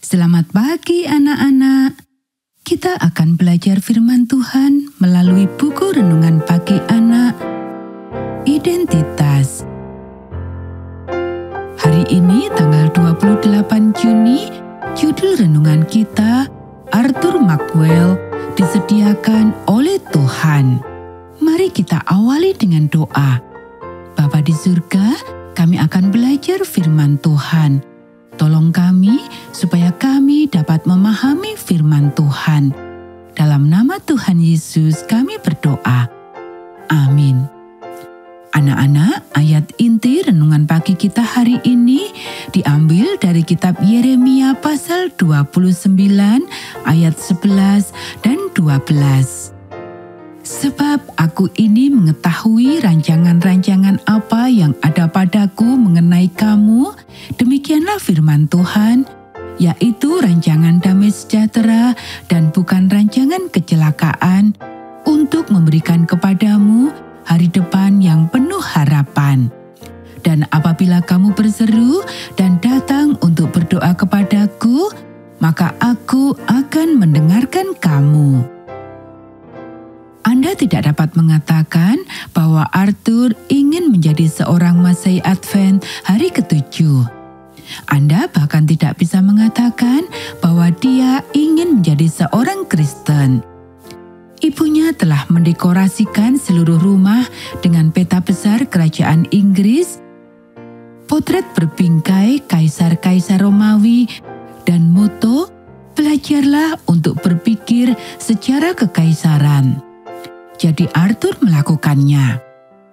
Selamat pagi anak-anak. Kita akan belajar firman Tuhan melalui buku renungan pagi anak, Identitas. Hari ini tanggal 28 Juni, judul renungan kita, Arthur Mackwell, disediakan oleh Tuhan. Mari kita awali dengan doa. Bapa di surga, kami akan belajar firman Tuhan. Tolong kami supaya kami dapat memahami firman Tuhan. Dalam nama Tuhan Yesus kami berdoa. Amin. Anak-anak, ayat inti renungan pagi kita hari ini diambil dari kitab Yeremia pasal 29 ayat 11 dan 12. Sebab aku ini mengetahui rancangan-rancangan apa yang ada padaku mengenai kamu, demikianlah firman Tuhan, yaitu rancangan damai sejahtera dan bukan rancangan kecelakaan, untuk memberikan kepadamu hari depan yang penuh harapan. Dan apabila kamu berseru dan datang untuk berdoa kepadaku, maka aku akan mendengarkan kamu. Anda tidak dapat mengatakan bahwa Arthur ingin menjadi seorang Masai Advent hari ke-7. Anda bahkan tidak bisa mengatakan bahwa dia ingin menjadi seorang Kristen. Ibunya telah mendekorasikan seluruh rumah dengan peta besar kerajaan Inggris, potret berbingkai kaisar-kaisar Romawi, dan moto, "Belajarlah untuk berpikir secara kekaisaran." Jadi Arthur melakukannya.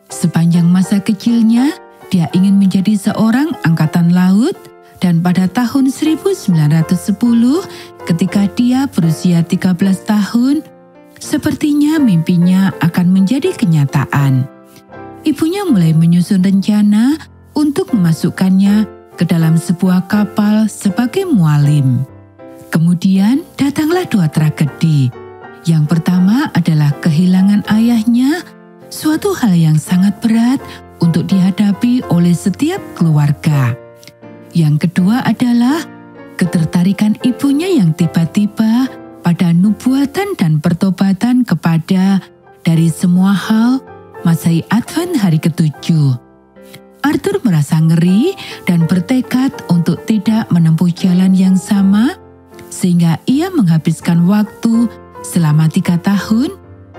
Sepanjang masa kecilnya, dia ingin menjadi seorang angkatan laut, dan pada tahun 1910, ketika dia berusia 13 tahun, sepertinya mimpinya akan menjadi kenyataan. Ibunya mulai menyusun rencana untuk memasukkannya ke dalam sebuah kapal sebagai mualim. Kemudian datanglah dua tragedi. Yang pertama adalah kehilangan ayahnya, suatu hal yang sangat berat untuk dihadapi oleh setiap keluarga. Yang kedua adalah ketertarikan ibunya yang tiba-tiba pada nubuatan dan pertobatan kepada dari semua hal Masai Advent hari ke-7. Arthur merasa ngeri dan bertekad untuk tidak menempuh jalan yang sama, sehingga ia menghabiskan waktu selama 3 tahun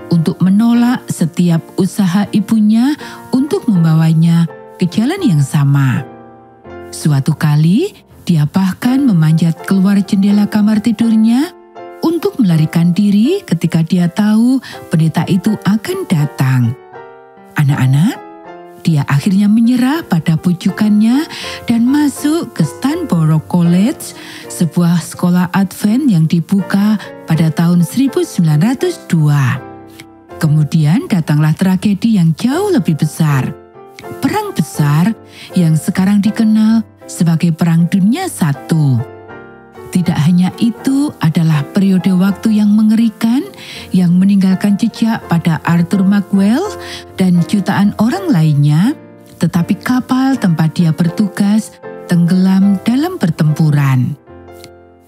untuk menolak setiap usaha ibunya untuk membawanya ke jalan yang sama. Suatu kali, dia bahkan memanjat keluar jendela kamar tidurnya untuk melarikan diri ketika dia tahu pendeta itu akan datang. Anak-anak, dia akhirnya menyerah pada bujukannya dan masuk ke Stanborough College, sebuah sekolah Advent yang dibuka pada tahun 1902. Kemudian datanglah tragedi yang jauh lebih besar. Perang besar yang sekarang dikenal sebagai Perang Dunia I. Tidak hanya itu, adalah periode waktu yang mengerikan yang meninggalkan jejak pada Arthur Mackwell dan jutaan orang lainnya, tetapi kapal tempat dia bertugas tenggelam dalam pertempuran.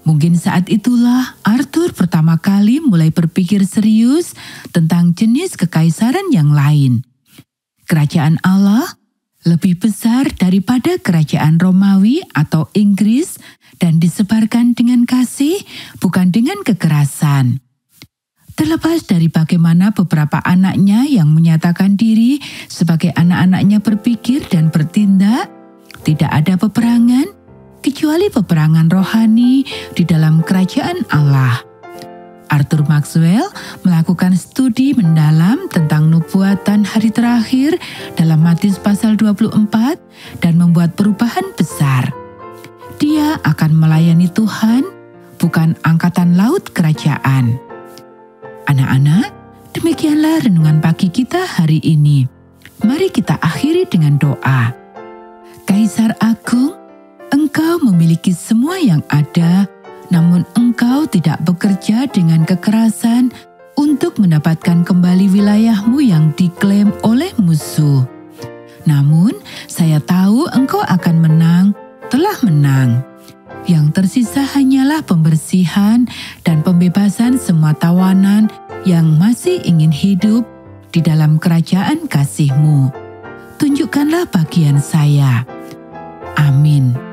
Mungkin saat itulah Arthur pertama kali mulai berpikir serius tentang jenis kekaisaran yang lain. Kerajaan Allah lebih besar daripada kerajaan Romawi atau Inggris dan disebarkan dengan kasih, bukan dengan kekerasan. Terlepas dari bagaimana beberapa anaknya yang menyatakan diri sebagai anak-anaknya berpikir dan bertindak, tidak ada peperangan, kecuali peperangan rohani di dalam kerajaan Allah. Arthur Mackwell melakukan studi mendalam tentang nubuatan hari terakhir dalam Matius pasal 24 dan membuat perubahan besar. Dia akan melayani Tuhan, bukan angkatan laut kerajaan. Anak-anak, demikianlah renungan pagi kita hari ini. Mari kita akhiri dengan doa. Kaisar Agung, Engkau memiliki semua yang ada, namun Engkau tidak bekerja dengan kekerasan untuk mendapatkan kembali wilayahmu yang diklaim oleh musuh. Namun, saya tahu Engkau akan menang, telah menang. Yang tersisa hanyalah pembersihan dan pembebasan semua tawanan yang masih ingin hidup di dalam kerajaan kasih-Mu. Tunjukkanlah bagian saya. Amin.